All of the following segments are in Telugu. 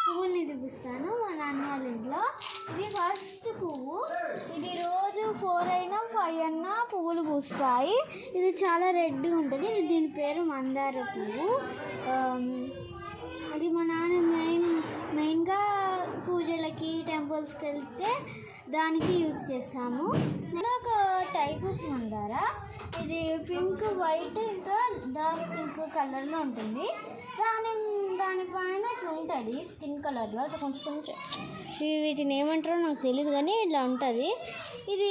పువ్వుల్ని చూపిస్తాను మా నాన్న వాళ్ళ ఇంట్లో. ఇది ఫస్ట్ పువ్వు. ఇది రోజు 4 అయినా 5 అయినా పువ్వులు పూస్తాయి. ఇది చాలా రెడ్గా ఉంటుంది. దీని పేరు మందార పువ్వు. అది మా నాన్న మెయిన్గా పూజలకి టెంపుల్స్కి వెళ్తే దానికి యూజ్ చేస్తాము. ఒక టైప్ ఆఫ్ మందార. ఇది పింక్, వైట్ ఇంకా డార్క్ పింక్ కలర్లో ఉంటుంది. దానిపైన ఇట్లా ఉంటుంది స్కిన్ కలర్లో కొంచెం వీటిని ఏమంటారో నాకు తెలియదు కానీ ఇట్లా ఉంటుంది. ఇది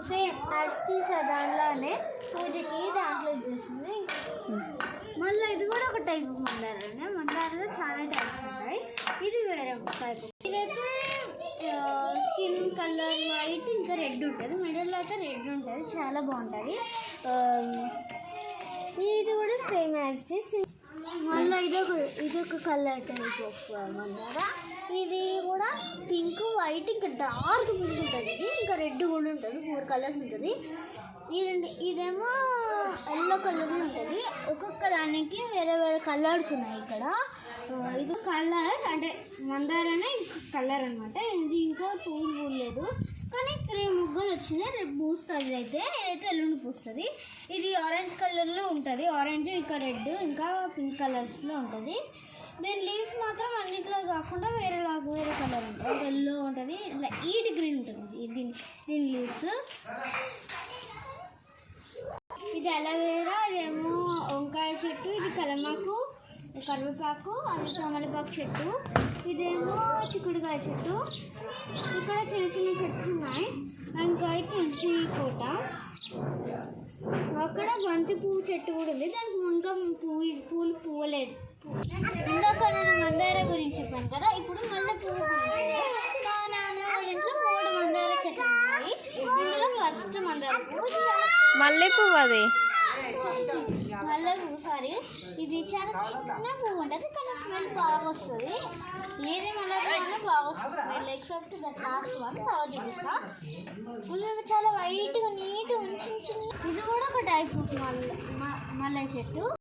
సేమ్ యాస్టీస్ దానిలానే పూజకి దాంట్లో చేస్తుంది. మళ్ళీ ఇది కూడా ఒక టైప్ ఆఫ్ మందారనే. మందారలో చాలా టైప్స్ ఉంటాయి. ఇది వేరే టైప్. ఇదైతే స్కిన్ కలర్ వైట్ ఇంకా రెడ్ ఉంటుంది. మిడిల్లో అయితే రెడ్ ఉంటుంది, చాలా బాగుంటుంది. ఇది కూడా సేమ్ యాస్టీస్. మళ్ళీ ఇదొక కలర్ టైప్ ఆఫ్ మందార. ఇది కూడా పింక్, వైట్ ఇంకా డార్క్ పింక్ ఉంటుంది. ఇది ఇంకా రెడ్ కూడా ఉంటుంది. 4 కలర్స్ ఉంటుంది. ఇదేమో ఎల్లో కలర్ ఉంటుంది. ఒక్కొక్క దానికి వేరే వేరే కలర్స్ ఉన్నాయి. ఇక్కడ ఇది కలర్ అంటే మందారనే కలర్ అనమాట. ఇది ఇంకా పువ్వులు పూయలేదు కానీ 3 మొగ్గలు వచ్చినాయి. రేపు పూస్తుంది. ఇదైతే ఎల్లుండి పూస్తుంది. ఇది ఆరెంజ్ కలర్లో ఉంటుంది. ఆరెంజ్ ఇంకా రెడ్ ఇంకా పింక్ కలర్స్లో ఉంటుంది. దీని లీవ్స్ మాత్రం అన్నింటిలో కాకుండా వేరే కలర్ ఉంటుంది. ఎల్లో ఉంటుంది, లైట్ గ్రీన్ ఉంటుంది దీని లీవ్స్. ఇది అలోవేరా, అదేమో వంకాయ చెట్టు, ఇది కలమాకు, కరివేపాకు, అది తమలపాకు చెట్టు, ఇదేమో చిక్కుడుకాయ చెట్టు. ఇక్కడ చిన్న చిన్న చెట్లు ఉన్నాయి. ఇంకా తులసి కోట. అక్కడ బంతి పువ్వు చెట్టు కూడా ఉంది. దానికి ఇంకా పూలు పువ్వలేదు. ఇందాక నేను మందార గురించి చెప్పాను కదా, ఇప్పుడు మల్లె పువ్వు గురించి. మా నాన్న వాళ్ళ ఇంట్లో 3 మందార చెట్లు ఉన్నాయి. ఇందులో ఫస్ట్ మందార పువ్వు, మల్లె పువ్వు. అది మల్లె పువ్వు సారీ. ఇది చాలా చిన్న పువ్వు ఉంటుంది కానీ స్మెల్ బాగా వస్తుంది. ఏది మల్లె పువ్వు బాగా వస్తుంది smell, except that last one. తర్వాత చూపిస్తా. పువ్వులు చాలా వైట్గా నీట్గా ఉంచి. ఇది కూడా ఒక టైప్ ఆఫ్ మల్లె చెట్టు.